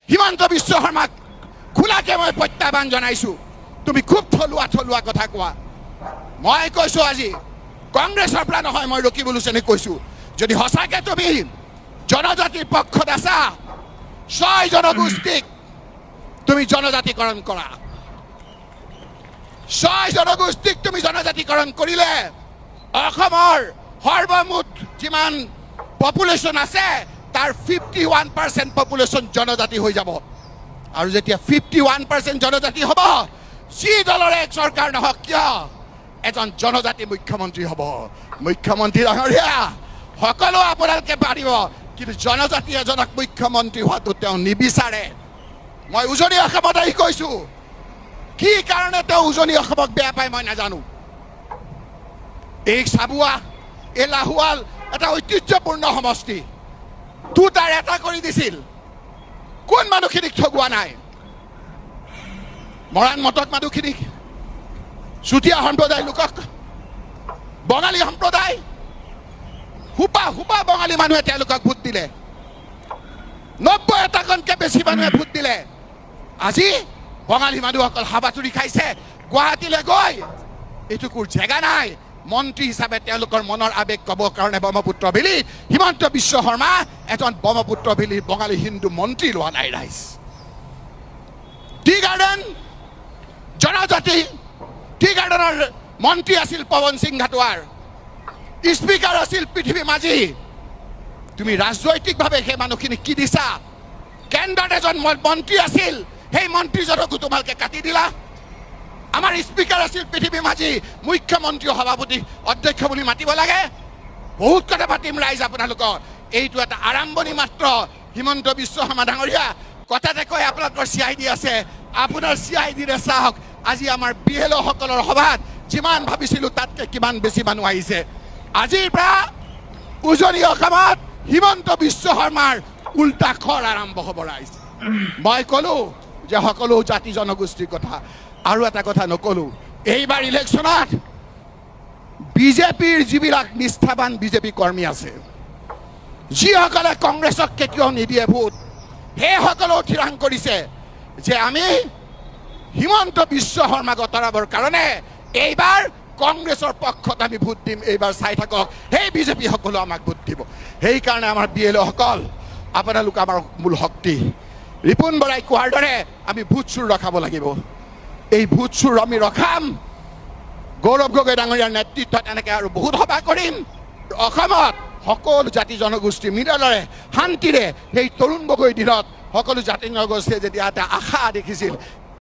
হিমন্ত বিশ্ব শৰ্মাক খোলাকে মই প্ৰত্যাহ্বান জনাইছোঁ তুমি খুব থলুৱা কথা কোৱা মই কৈছোঁ আজি কংগ্ৰেছৰ পৰা নহয় মই ৰকিবুল হুছেইনে কৈছোঁ যদি সঁচাকৈ তুমি জনজাতিৰ পক্ষত আছা 6 জনগোষ্ঠীক তুমি জনজাতিকৰণ কৰা 6 জনগোষ্ঠীক তুমি জনজাতিকৰণ কৰিলে অসমৰ সৰ্বমুঠ যিমান পপুলেশ্যন আছে তাৰ 51% পপুলেশ্যন জনজাতি হৈ যাব আৰু যেতিয়া 51% জনজাতি হ'ব যি দলৰে চৰকাৰ নহওক কিয় এজন জনজাতি মুখ্যমন্ত্ৰী হ'ব মুখ্যমন্ত্ৰী ডাঙৰীয়া সকলো আপোনালোকে পাৰিব কিন্তু জনজাতি এজনক মুখ্যমন্ত্ৰী হোৱাটো তেওঁ নিবিচাৰে মই উজনি অসমত আহি কৈছোঁ কি কাৰণে তেওঁ উজনি অসমক বেয়া পায় মই নাজানো এই চাবুৱা এই লাহোৱাল এটা ঐতিহ্যপূৰ্ণ সমষ্টি দুটাৰ এটা কৰি দিছিল কোন মানুহখিনিক ঠগোৱা নাই মৰাণ মটক মানুহখিনিক চুতীয়া সম্প্ৰদায় লোকক বঙালী সম্প্ৰদায় হুপা বঙালী মানুহে তেওঁলোকক ভোট দিলে 90%তকৈ বেছি মানুহে ভোট দিলে আজি বঙালী মানুহসকল হাবাথুৰি খাইছে গুৱাহাটীলৈ গৈ এইটুকুৰ জেগা নাই মন্ত্ৰী হিচাপে তেওঁলোকৰ মনৰ আৱেগ ক'বৰ কাৰণে ব্ৰহ্মপুত্ৰ ভেলীত হিমন্ত বিশ্ব শৰ্মা এজন ব্ৰহ্মপুত্ৰ ভেলীৰ বঙালী হিন্দু মন্ত্ৰী লোৱা নাই ৰাইজ টি গাৰ্ডেন জনজাতি টি গাৰ্ডেনৰ মন্ত্ৰী আছিল পৱন সিং ঘাটোৱাৰ স্পীকাৰ আছিল পৃথিৱী মাঝি তুমি ৰাজনৈতিকভাৱে সেই মানুহখিনিক কি দিছা কেন্দ্ৰত এজন মন্ত্ৰী আছিল সেই মন্ত্ৰীজনকো তোমালোকে কাটি দিলা আমাৰ স্পীকাৰ আছিল পৃথিৱী মাঝি মুখ্যমন্ত্ৰী সভাপতি অধ্যক্ষ বুলি মাতিব লাগে বহুত কথা পাতিম ৰাইজ আপোনালোকৰ এইটো এটা আৰম্ভণি মাত্ৰ হিমন্ত বিশ্ব শৰ্মা ডাঙৰীয়া কথাতে কয় আপোনালোকৰ CID আছে আপোনাৰ CIDৰে চাওক আজি আমাৰ BLO সকলৰ সভাত যিমান ভাবিছিলোঁ তাতকৈ কিমান বেছি মানুহ আহিছে আজিৰ পৰা উজনি অসমত হিমন্ত বিশ্ব শৰ্মাৰ উল্টা খৰ আৰম্ভ হ'ব ৰাইজ মই ক'লোঁ যে সকলো জাতি জনগোষ্ঠীৰ কথা আৰু এটা কথা নক'লোঁ এইবাৰ ইলেকশ্যনত বিজেপিৰ যিবিলাক নিষ্ঠাবান বিজেপি কৰ্মী আছে যিসকলে কংগ্ৰেছক কেতিয়াও নিদিয়ে ভোট সেইসকলেও থিৰাং কৰিছে যে আমি হিমন্ত বিশ্ব শৰ্মাক আঁতৰাবৰ কাৰণে এইবাৰ কংগ্ৰেছৰ পক্ষত আমি ভোট দিম এইবাৰ চাই থাকক সেই বিজেপি সকলো আমাক ভোট দিব সেইকাৰণে আমাৰ BLO সকল আপোনালোক আমাৰ মূল শক্তি ৰিপুণ বৰাই কোৱাৰ দৰে আমি ভোট চুৰ ৰখাব লাগিব এই ভোট চুৰ আমি ৰখাম গৌৰৱ গগৈ ডাঙৰীয়াৰ নেতৃত্বত এনেকৈ আৰু বহুত সভা কৰিম অসমত সকলো জাতি জনগোষ্ঠী মিলৰে শান্তিৰে সেই তৰুণ গগৈ দিনত সকলো জাতি জনগোষ্ঠীয়ে যেতিয়া এটা আশা দেখিছিল